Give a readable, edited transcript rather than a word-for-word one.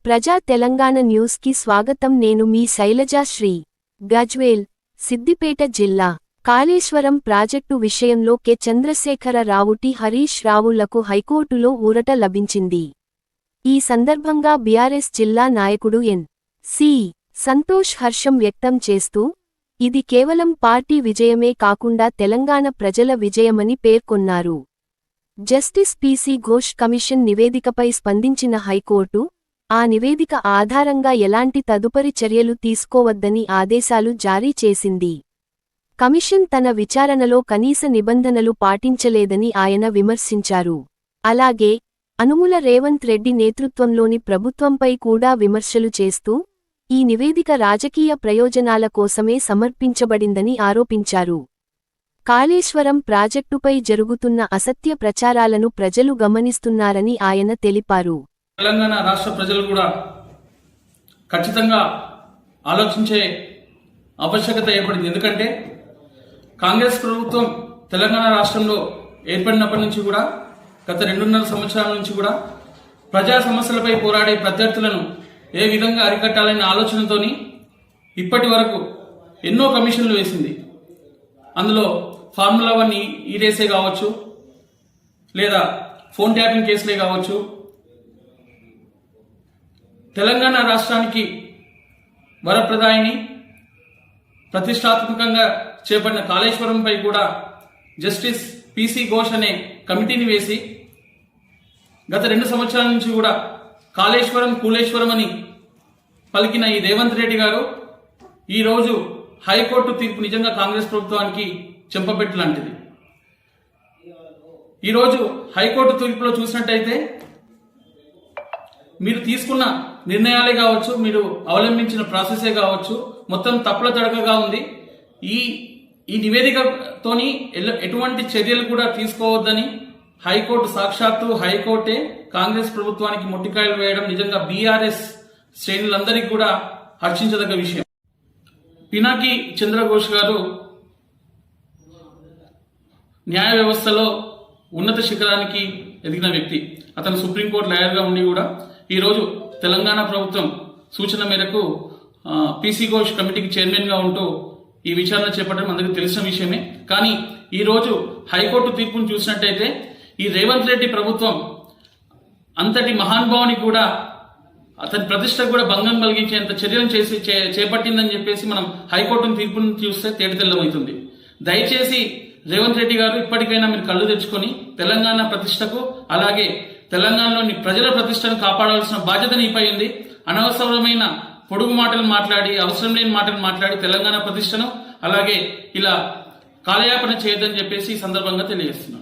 ప్రజా తెలంగాణ న్యూస్ కి స్వాగతం. నేను మీ శైలజా శ్రీ. గజ్వేల్, సిద్దిపేట జిల్లా కాళేశ్వరం ప్రాజెక్టు విషయంలో కె చంద్రశేఖర రావుటి హరీష్ రావులకు హైకోర్టులో ఊరట లభించింది. ఈ సందర్భంగా బీఆర్ఎస్ జిల్లా నాయకుడు ఎన్.సి. సంతోష్ హర్షం వ్యక్తం చేస్తూ, ఇది కేవలం పార్టీ విజయమే కాకుండా తెలంగాణ ప్రజల విజయమని పేర్కొన్నారు. జస్టిస్ పి.సి. ఘోష్ కమిషన్ నివేదికపై స్పందించిన హైకోర్టు, ఆ నివేదిక ఆధారంగా ఎలాంటి తదుపరి చర్యలు తీసుకోవద్దని ఆదేశాలు జారీ చేసింది. కమిషన్ తన విచారణలో కనీస నిబంధనలు పాటించలేదని ఆయన విమర్శించారు. అలాగే, అనుముల రేవంత్ రెడ్డి నేతృత్వంలోని ప్రభుత్వంపై కూడా విమర్శలు చేస్తూ, ఈ నివేదిక రాజకీయ ప్రయోజనాల కోసమే సమర్పించబడిందని ఆరోపించారు. కాళేశ్వరం ప్రాజెక్టుపై జరుగుతున్న అసత్య ప్రచారాలను ప్రజలు గమనిస్తున్నారని ఆయన తెలిపారు. తెలంగాణ రాష్ట్ర ప్రజలు కూడా ఖచ్చితంగా ఆలోచించే ఆవశ్యకత ఏర్పడింది. ఎందుకంటే కాంగ్రెస్ ప్రభుత్వం తెలంగాణ రాష్ట్రంలో ఏర్పడినప్పటి నుంచి కూడా గత 2.5 సంవత్సరాల నుంచి కూడా ప్రజా సమస్యలపై పోరాడే ప్రత్యర్థులను ఏ విధంగా అరికట్టాలనే ఆలోచనతోని ఇప్పటి వరకు ఎన్నో కమిషన్లు వేసింది. అందులో ఫార్ములా 1 ఈడేసే కావచ్చు, లేదా ఫోన్ ట్యాపింగ్ కేసులే కావచ్చు, తెలంగాణ రాష్ట్రానికి వరప్రదాయిని ప్రతిష్టాత్మకంగా చేపట్టిన కాళేశ్వరంపై కూడా జస్టిస్ పి.సి. ఘోష్ అనే కమిటీని వేసి గత 2 సంవత్సరాల నుంచి కూడా కాళేశ్వరం కూలేశ్వరం అని పలికిన ఈ రేవంత్ రెడ్డి గారు ఈరోజు హైకోర్టు తీర్పు నిజంగా కాంగ్రెస్ ప్రభుత్వానికి చెంపపెట్టు లాంటిది. ఈరోజు హైకోర్టు తీర్పులో చూసినట్టయితే మీరు తీసుకున్న నిర్ణయాలే కావచ్చు, మీరు అవలంబించిన ప్రాసెసే కావచ్చు, మొత్తం తప్పుల తడకగా ఉంది. ఈ నివేదికతోని ఎటువంటి చర్యలు కూడా తీసుకోవద్దని హైకోర్టు, సాక్షాత్తు హైకోర్టే కాంగ్రెస్ ప్రభుత్వానికి మొట్టికాయలు వేయడం నిజంగా బీఆర్ఎస్ శ్రేణులందరికీ కూడా హర్షించదగ్గ విషయం. పినాకి చంద్రఘోష్ గారు న్యాయ వ్యవస్థలో ఉన్నత శిఖరానికి ఎదిగిన వ్యక్తి. అతను సుప్రీంకోర్టు లాయర్గా ఉండి కూడా ఈరోజు తెలంగాణ ప్రభుత్వం సూచన మేరకు పి.సి. ఘోష్ కమిటీకి చైర్మన్గా ఉంటూ ఈ విచారణ చేపట్టడం అందరికీ తెలిసిన విషయమే. కానీ ఈరోజు హైకోర్టు తీర్పును చూసినట్టయితే ఈ రేవంత్ రెడ్డి ప్రభుత్వం అంతటి మహానుభావుని కూడా అతని ప్రతిష్టకు కూడా భంగం కలిగించేంత చర్యలు చేపట్టిందని చెప్పేసి మనం హైకోర్టు తీర్పును చూస్తే తేటతెల్లమవుతుంది. దయచేసి రేవంత్ రెడ్డి గారు ఇప్పటికైనా మీరు కళ్ళు తెచ్చుకొని తెలంగాణ ప్రతిష్టకు, అలాగే తెలంగాణలోని ప్రజల ప్రతిష్టను కాపాడాల్సిన బాధ్యత నీపై ఉంది. అనవసరమైన పొడుగు మాటలు మాట్లాడి, అవసరం లేని మాటలు మాట్లాడి తెలంగాణ ప్రతిష్టను అలాగే ఇలా కాలయాపన చేయొద్దని చెప్పేసి ఈ సందర్భంగా తెలియజేస్తున్నాను.